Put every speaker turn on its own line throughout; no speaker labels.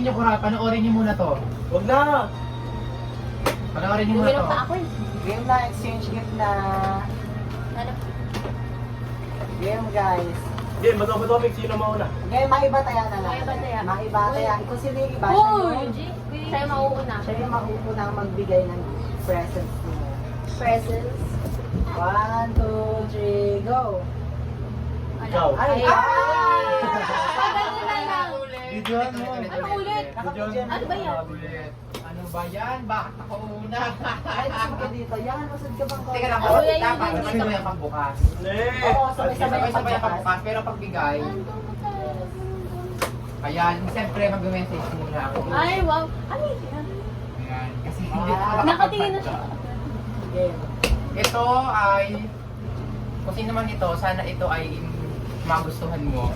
nyo panoorin nyo muna to.
Huwag na!
Panoorin nyo muna to.
Uminom pa ako eh.
Game na, exchange gift na.
Ano?
Game guys.
Game, matomik, sino mauna?
Game, maiba tayo na lang.
Maiba tayo.
Maiba tayo. Kung sino yung iba,
Uy! Siya yung mauuna.
siya yung mauunang magbigay ng presents niya.
Presents.
1, 2, 3, go!
Ikaw.
Ay!
Tagal na lang.
Videoan mo.
Ano ulit?
Nakabidyo na.
Ano ba yan?
Ano ba yan? Bakit ako una?
Ay, usod ka dito. Yan, usod ka bang
Teka lang,
Ako yan yung
dapat
hindi
sabay ang pagbukas.
Hindi!
Oo, sabay-sabay.
Sabay-sabay ang pagbukas, pero pagbigay, ayan, siyempre mag-message muna ako.
Ay, wow. Ano yan?
Ayan, kasi hindi ko
Nakatingin na siya.
Game.
Ito ay, kung sino man ito, sana ito ay magustuhan mo.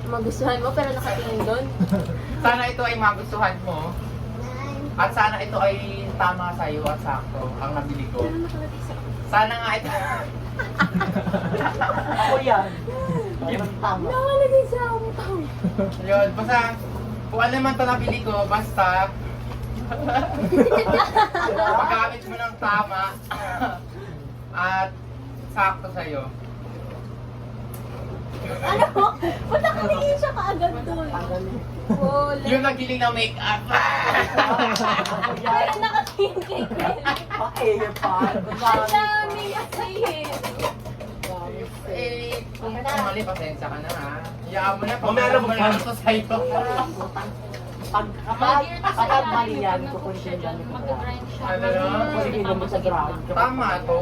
Magustuhan mo pero nakatingin doon.
Sana ito ay magustuhan mo. At sana ito ay tama sa iyo at sakto ang nabili ko. Sana nga ito.
Ako yan. Ayun, tama.
Nakalagay sa utang.
Yun, basta kung ano man ito nabili ko, basta paggamit mo ng tama at sakto sa iyo.
Ano? Ba't nakatingin siya kaagad doon? Oh,
Yung nagiling na make-up.
pero nakatingin kay Gwen.
Pa-airpod.
Ang daming kasihin.
Eh, kung mali, pasensya ka na ha. Iyaan mo na,
Mamaya na
pag na ito sa'yo.
Kapag mali yan, kukunin yan.
Mag-grind siya.
Ano yun?
Kukunin mo sa ground.
Tama to.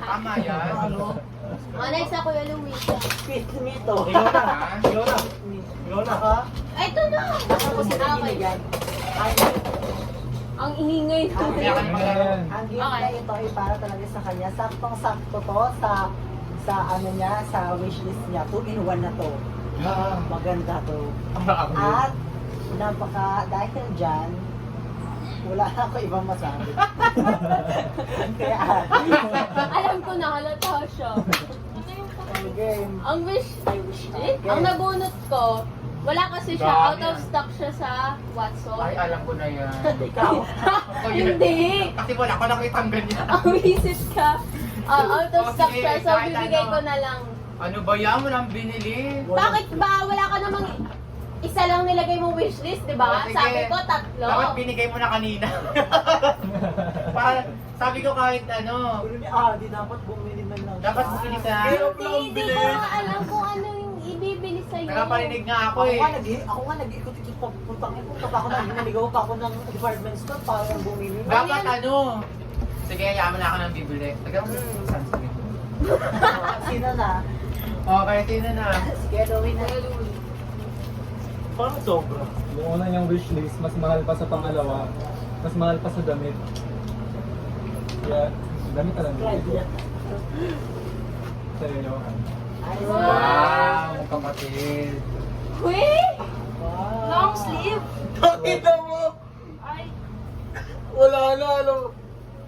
Tama yan.
Oh, next na Kuya Louie.
Fit me to.
Ikaw na!
Ha?
Ikaw na! Ikaw na!
Ako?
Ay, ito na!
Ako po sila binigyan. Ay,
Ang ingingay
ang
na.
Kaya ka na maglaro.
ang gift na ito ay para talaga sa kanya. Saktong-sakto to sa ano niya, sa wishlist niya. 2-in-1 na to. Maganda to. At dahil dyan, wala na ako ibang masabi. Kaya,
Alam ko na, halata siya.
ang game.
Ang wish list? Ang nabunot ko, wala kasi siya, out of stock siya sa Watson.
Ay, alam ko na yan.
Ikaw.
Ako yun.
Hindi!
Kasi wala ko nakitang ganyan.
Ang visit ka. Out of
Oh,
stock
sige,
siya, so
kahit
bibigay
ano.
ko na lang.
Ano ba yan? Walang binili.
Bakit ba? Wala ka namang isa lang nilagay mo wishlist, di ba?
Oh, sige.
Sabi ko, tatlo.
Dapat binigay mo na kanina. Para, sabi ko kahit ano,
Di dapat bumili man lang.
dapat bumili ka.
Hindi ko nga alam kung ano yung ibibili sa'yo.
Nakaparinig nga ako
Ako
eh.
nga, ako nga nag-ikot-ikot pagpuntang pa ako naligaw pa ako ng department store para bumili.
Dapat ano. Sige, yaman na ako ng bibili. Taga mo saan sige.
Sino na?
Okay, sino na?
Sige, Louie na.
Parang sobra.
Yung una niyang wishlist, mas mahal pa sa pangalawa, mas mahal pa sa damit. Kaya, damit na lang. Sa'yo, Johan.
Ay,
Wow, kapatid.
Uy!
Wow.
Long sleeve!
Nakita mo!
Ay!
Wala na, alam.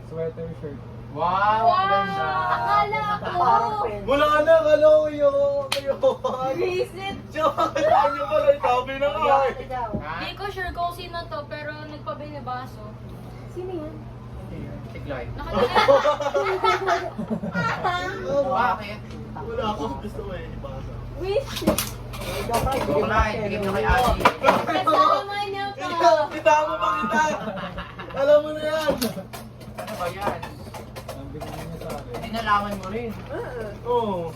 Sweater, shirt.
Wow, ang ganda.
Akala
Parang
ko!
pen.
Wala na, kala ko yun.
Visit!
Saan niyo pala itabi na nga
Ikaw,
eh.
ikaw.
Ha?
Hindi ko sure kung sino to, pero nagpabinibaso.
Sino yan?
Tigloy.
Bakit?
Bakit?
Wala akong gusto ko eh, ibasa.
Wishlist!
Ikaw pa,
Ikaw na, ibigay mo kay Ate.
Kasama niya pa!
Kita mo ba kita? Alam mo na yan.
Ano ba yan?
Ang binigyan niya sa akin.
Dinalaman mo rin.
Oo.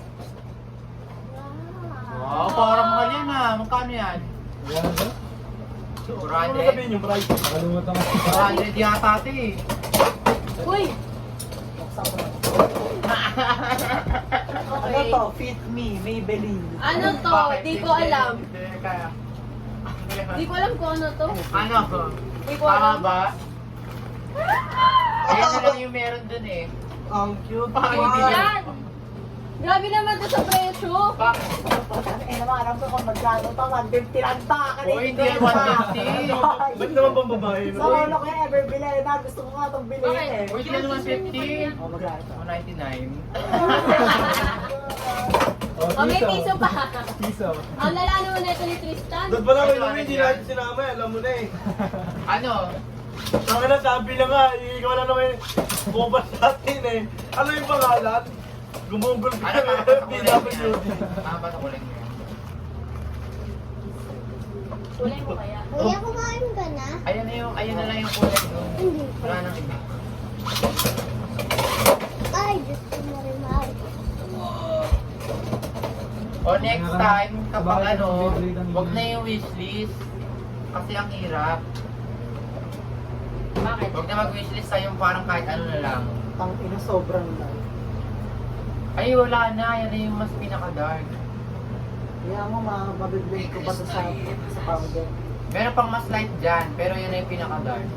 Wow, parang mahal yan ah. Magkano yan?
Ayan ba?
Ano mo sabihin yung price?
Nakalimutan ko.
100 yata ate eh.
Uy!
Buksan ko na. Ano to? Fit me, Maybelline.
Ano to?
Bakit?
Di ko alam.
Hindi kaya.
Di ko alam kung ano to.
Ano?
Di ko
Tama
alam.
ba? Ayan na lang yung meron dun eh.
Ang cute.
Bakit hindi
Wow.
yan?
Grabe naman to sa presyo.
Bakit?
Eh naman, alam ko kung magkano to, 150 lang to.
Oh, hindi yan 150.
Ba't naman pang babae
Sa ulo ko yan, ever bilhin na. Gusto ko nga itong bilhin
Bakit?
eh.
Uy, sila naman 50.
Oh, magkano to?
199.
Oh, may piso pa.
Piso.
Ang lalano mo na ito ni Tristan.
Doon pala may
Ano,
lumi, hindi
ano
natin sinama eh. Alam mo na eh.
Ano?
Saka na, sabi na nga, ikaw na naman bukas natin eh. Ano yung pangalan? Gumugol ka
Ano
na
papasakulay
PWD.
niya? Papasakulay niya.
Kulay mo kaya.
Kuya, kumain ka na?
Ayan na lang yung kulay doon.
Hindi
Wala
pa.
nang iba.
Ay, gusto mo rin mahal.
O next time, kapag ano, wag na yung wishlist. Kasi ang hirap.
Bakit?
Wag na mag-wishlist sa yung parang kahit ano na lang.
Ang ina sobrang lang.
Ay, wala na. Yan na yung mas pinaka-dark.
Kaya mo, mabiblade ko ba ito sa powder?
Meron pang mas light dyan, pero yan na yung pinaka-dark.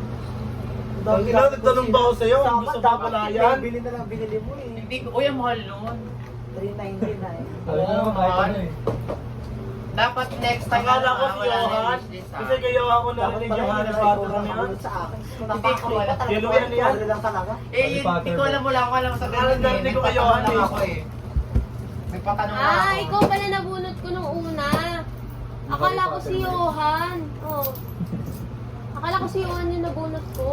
Ang ina, nagtanong ba ako sa'yo? Gusto ba pala yan?
Bili na lang, binili mo eh.
Hindi ko, uy, ang mahal nun.
390 na eh.
Alam mo naman kahit ano eh.
Dapat next time,
Akala ko si
wala na yung
Johan.
wishlist, ha?
Kasi kaya ako na
Dapat
rin
pala
Johan
hindi
at
na
Pato
ikaw
na yan.
nakagulat sa akin. Kung
Hindi ko wala.
Yellow yan yan.
lang talaga.
Eh, yun, hindi ko alam, wala ko alam sa ganun
Alam, hindi ko kayo,
Nagpatanong lang
ano,
ako eh. Nagpatanong lang ako.
Ah, ikaw pala nabunot ko nung una. Akala ko si Johan. Oh. Akala ko si Johan yung nabunot ko.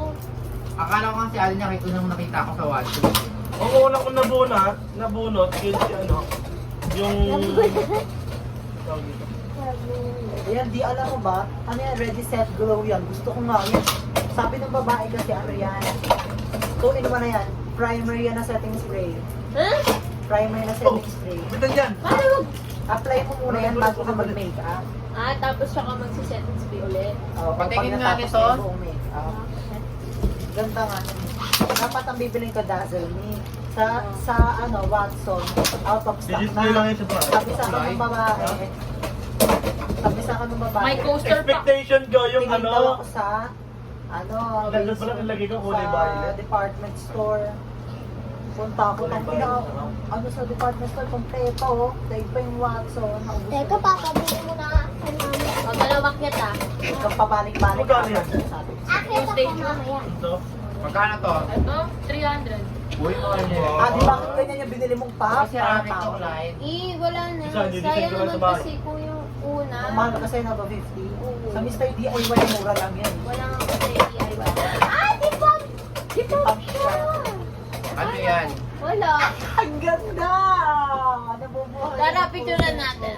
Akala ko kasi alin niya, nung nakita ko sa WhatsApp.
Ang una kong nabunot, yun si ano, yung... Tawag dito.
Ayan, di alam mo ba? Ano yan, ready, set, glow yan. Gusto ko nga yan. Sabi ng babae kasi ano yan. 2 in 1 na yan. Primer yan na setting spray.
Huh?
Primer na setting spray.
Bitan dyan!
Paano?
Apply mo muna yan bago ka mag-makeup.
Ah, tapos siya ka magsisetting spray ulit.
Patingin
pag
nga
natapos
nito.
na yung buong makeup. Ganda nga. Dapat ang bibiling ka Dazzle Me. Sa ano, Watson, out of stock
I-display lang yan sa price.
Sabi sa akin ng babae. Sabi sa akin ng babae.
May coaster pa.
Expectation ko yung
Tingin daw
ano,
ako sa ano,
Ganda pala nilagay ko, kulay
sa
violet.
department store. Punta ako
Kulay
ng
violet,
ano sa department store, kompleto. Daig pa yung Watson. Naubos
Teka,
ko.
papabili mo na kay mama.
O, dalawang kyat ah.
Ikaw pabalik-balik.
Magkano yan?
Sabi.
Akit ako mamaya.
ito.
Magkano to?
Ito, 300.
Uy, mahal niya.
Ah, di bakit ganyan yung binili mong pa?
Kasi amin to light.
Wala na.
Isa, hindi
Sayang
ko lang
naman
sa bahay.
kasi kung yung una.
Ang mahal kasi na ba 50? Sa Mr. DIY, mura lang yan.
Wala nga kasi DIY.
Ah, di ba?
Di ba?
Ano yan?
Wala.
Ang ganda! Nabubuhay.
Tara, picturean natin.